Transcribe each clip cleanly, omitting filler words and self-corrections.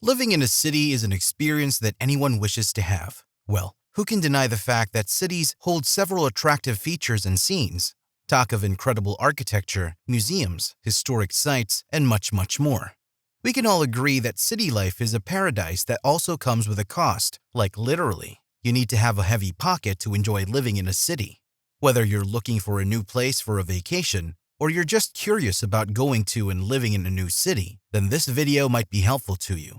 Living in a city is an experience that anyone wishes to have. Well, who can deny the fact that cities hold several attractive features and scenes? Talk of incredible architecture, museums, historic sites, and much, much more. We can all agree that city life is a paradise that also comes with a cost, like literally. You need to have a heavy pocket to enjoy living in a city. Whether you're looking for a new place for a vacation, or you're just curious about going to and living in a new city, then this video might be helpful to you.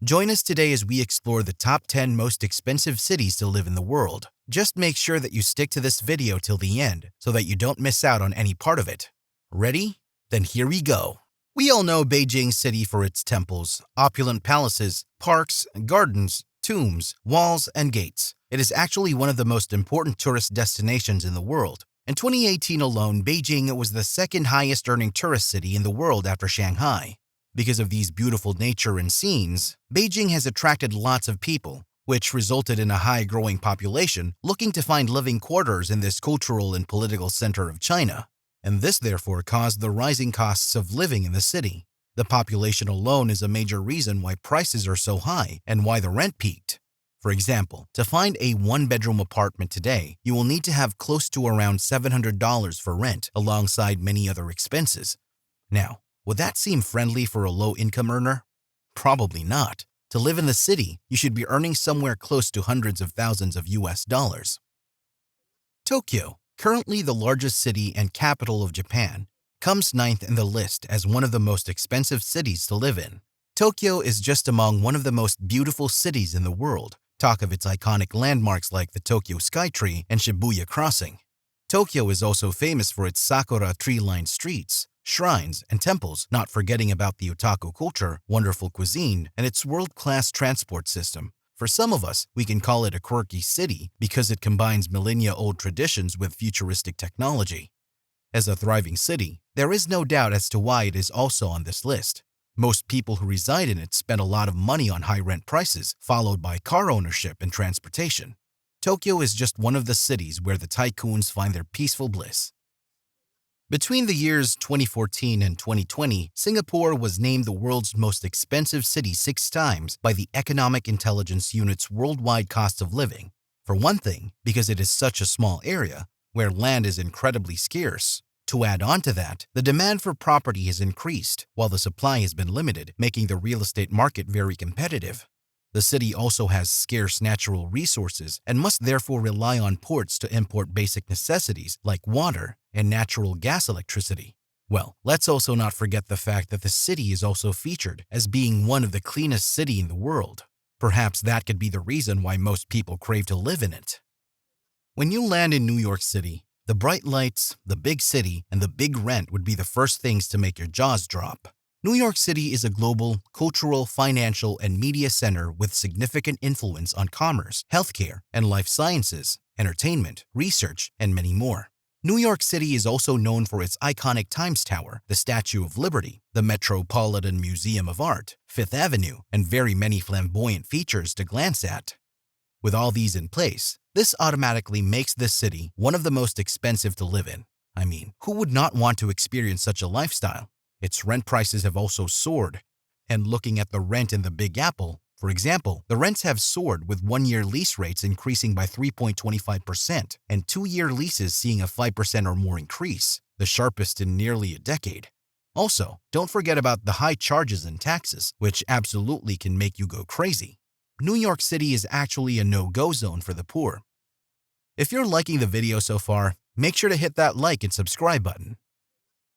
Join us today as we explore the top 10 most expensive cities to live in the world. Just make sure that you stick to this video till the end so that you don't miss out on any part of it. Ready? Then here we go. We all know Beijing City for its temples, opulent palaces, parks, gardens, tombs, walls, and gates. It is actually one of the most important tourist destinations in the world. In 2018 alone, Beijing was the second highest earning tourist city in the world after Shanghai. Because of these beautiful nature and scenes, Beijing has attracted lots of people, which resulted in a high growing population looking to find living quarters in this cultural and political center of China. And this therefore caused the rising costs of living in the city. The population alone is a major reason why prices are so high and why the rent peaked. For example, to find a one-bedroom apartment today, you will need to have close to around $700 for rent alongside many other expenses. Now, would that seem friendly for a low-income earner? Probably not. To live in the city, you should be earning somewhere close to hundreds of thousands of US dollars. Tokyo, currently the largest city and capital of Japan, comes ninth in the list as one of the most expensive cities to live in. Tokyo is just among one of the most beautiful cities in the world. Talk of its iconic landmarks like the Tokyo Skytree and Shibuya Crossing. Tokyo is also famous for its sakura tree-lined streets, shrines, and temples, not forgetting about the otaku culture, wonderful cuisine, and its world-class transport system. For some of us, we can call it a quirky city because it combines millennia-old traditions with futuristic technology. As a thriving city, there is no doubt as to why it is also on this list. Most people who reside in it spend a lot of money on high rent prices, followed by car ownership and transportation. Tokyo is just one of the cities where the tycoons find their peaceful bliss. Between the years 2014 and 2020, Singapore was named the world's most expensive city 6 times by the Economic Intelligence Unit's worldwide cost of living. For one thing, because it is such a small area, where land is incredibly scarce. To add on to that, the demand for property has increased, while the supply has been limited, making the real estate market very competitive. The city also has scarce natural resources and must therefore rely on ports to import basic necessities like water and natural gas electricity. Well, let's also not forget the fact that the city is also featured as being one of the cleanest cities in the world. Perhaps that could be the reason why most people crave to live in it. When you land in New York City, the bright lights, the big city, and the big rent would be the first things to make your jaws drop. New York City is a global, cultural, financial, and media center with significant influence on commerce, healthcare, and life sciences, entertainment, research, and many more. New York City is also known for its iconic Times Tower, the Statue of Liberty, the Metropolitan Museum of Art, Fifth Avenue, and very many flamboyant features to glance at. With all these in place, this automatically makes this city one of the most expensive to live in. I mean, who would not want to experience such a lifestyle? Its rent prices have also soared. And looking at the rent in the Big Apple, for example, the rents have soared with 1-year lease rates increasing by 3.25% and 2-year leases seeing a 5% or more increase, the sharpest in nearly a decade. Also, don't forget about the high charges and taxes, which absolutely can make you go crazy. New York City is actually a no-go zone for the poor. If you're liking the video so far, make sure to hit that like and subscribe button.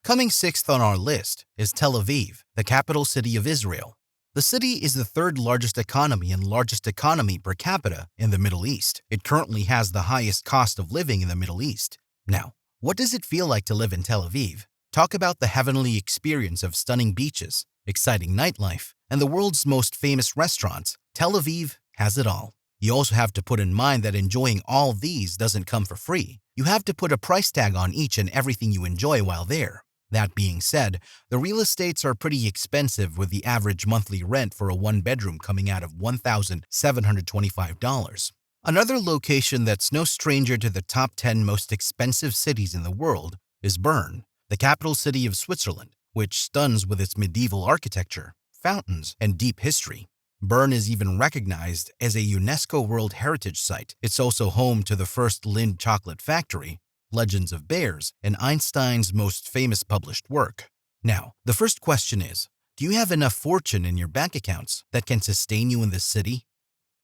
Coming 6th on our list is Tel-AVIV, the capital city of Israel. The city is the 3rd largest economy and largest economy per capita in the Middle East. It currently has the highest cost of living in the Middle East. Now, what does it feel like to live in Tel-AVIV? Talk about the heavenly experience of stunning beaches, exciting nightlife, and the world's most famous restaurants. Tel-AVIV has it all. You also have to put in mind that enjoying all these doesn't come for free. You have to put a price tag on each and everything you enjoy while there. That being said, the real estates are pretty expensive with the average monthly rent for a 1-bedroom coming out of $1,725. Another location that's no stranger to the top 10 most expensive cities in the world is Bern, the capital city of Switzerland, which stuns with its medieval architecture, fountains, and deep history. BERN is even recognized as a UNESCO World Heritage Site. It's also home to the first Lindt chocolate factory, Legends of Bears, and Einstein's most famous published work. Now, the first question is, do you have enough fortune in your bank accounts that can sustain you in this city?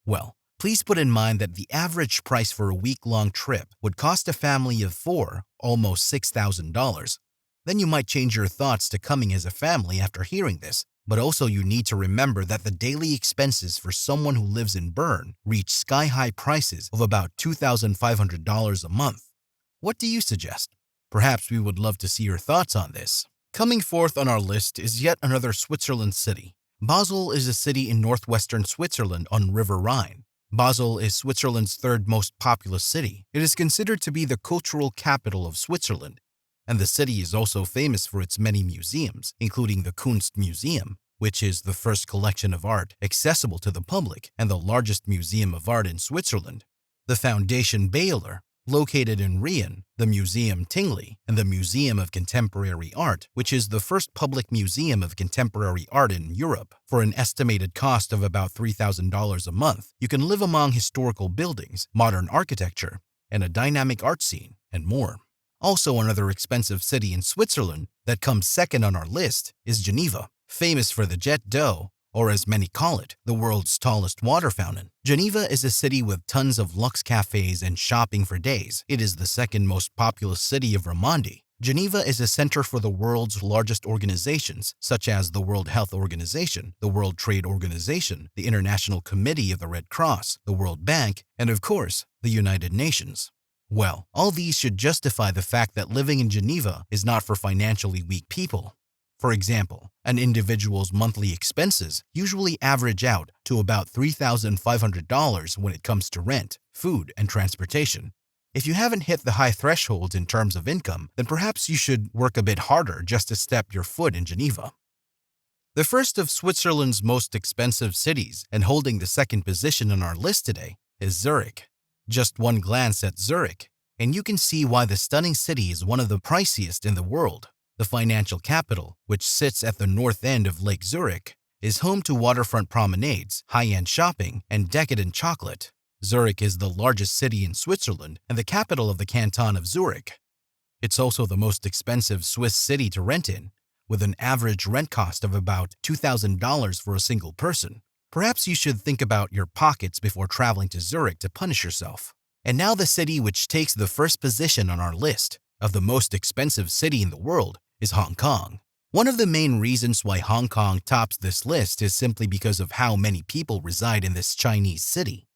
Well, please put in mind that the average price for a week-long trip would cost a family of 4 almost $6,000. Then you might change your thoughts to coming as a family after hearing this, but also you need to remember that the daily expenses for someone who lives in BERN reach sky-high prices of about $2,500 a month. What do you suggest? Perhaps we would love to see your thoughts on this. Coming fourth on our list is yet another Switzerland city. Basel is a city in northwestern Switzerland on River Rhine. Basel is Switzerland's third most populous city. It is considered to be the cultural capital of Switzerland, and the city is also famous for its many museums, including the Kunst Museum, which is the first collection of art accessible to the public and the largest museum of art in Switzerland. The Foundation BEYELER, located in Rien, the Museum Tingley, and the Museum of Contemporary Art, which is the first public museum of contemporary art in Europe. For an estimated cost of about $3,000 a month, you can live among historical buildings, modern architecture, and a dynamic art scene, and more. Also, another expensive city in Switzerland that comes second on our list is Geneva, famous for the Jet d'Eau, or as many call it, the world's tallest water fountain. Geneva is a city with tons of luxe cafes and shopping for days. It is the second most populous city of Romandie. Geneva is a center for the world's largest organizations, such as the World Health Organization, the World Trade Organization, the International Committee of the Red Cross, the World Bank, and of course, the United Nations. Well, all these should justify the fact that living in Geneva is not for financially weak people. For example, an individual's monthly expenses usually average out to about $3,500 when it comes to rent, food, and transportation. If you haven't hit the high thresholds in terms of income, then perhaps you should work a bit harder just to step your foot in Geneva. The first of Switzerland's most expensive cities, and holding the second position on our list today, is Zurich. Just one glance at Zurich, and you can see why the stunning city is one of the priciest in the world. The financial capital, which sits at the north end of Lake Zurich, is home to waterfront promenades, high-end shopping, and decadent chocolate. Zurich is the largest city in Switzerland and the capital of the canton of Zurich. It's also the most expensive Swiss city to rent in, with an average rent cost of about $2,000 for a single person. Perhaps you should think about your pockets before traveling to Zurich to punish yourself. And now the city which takes the first position on our list of the most expensive city in the world is Hong Kong. One of the main reasons why Hong Kong tops this list is simply because of how many people reside in this Chinese city.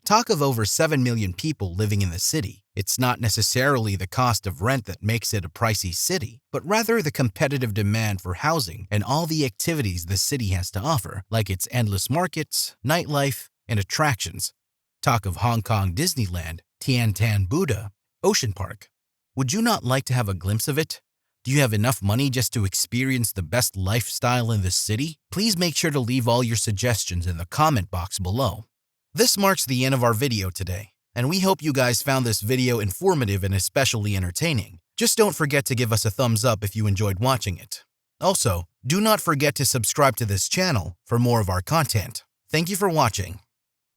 Talk of over 7 million people living in the city. It's not necessarily the cost of rent that makes it a pricey city, but rather the competitive demand for housing and all the activities the city has to offer, like its endless markets, nightlife, and attractions. Talk of Hong Kong Disneyland, Tian Tan Buddha, Ocean Park. Would you not like to have a glimpse of it? Do you have enough money just to experience the best lifestyle in this city? Please make sure to leave all your suggestions in the comment box below. This marks the end of our video today, and we hope you guys found this video informative and especially entertaining. Just don't forget to give us a thumbs up if you enjoyed watching it. Also, do not forget to subscribe to this channel for more of our content. Thank you for watching.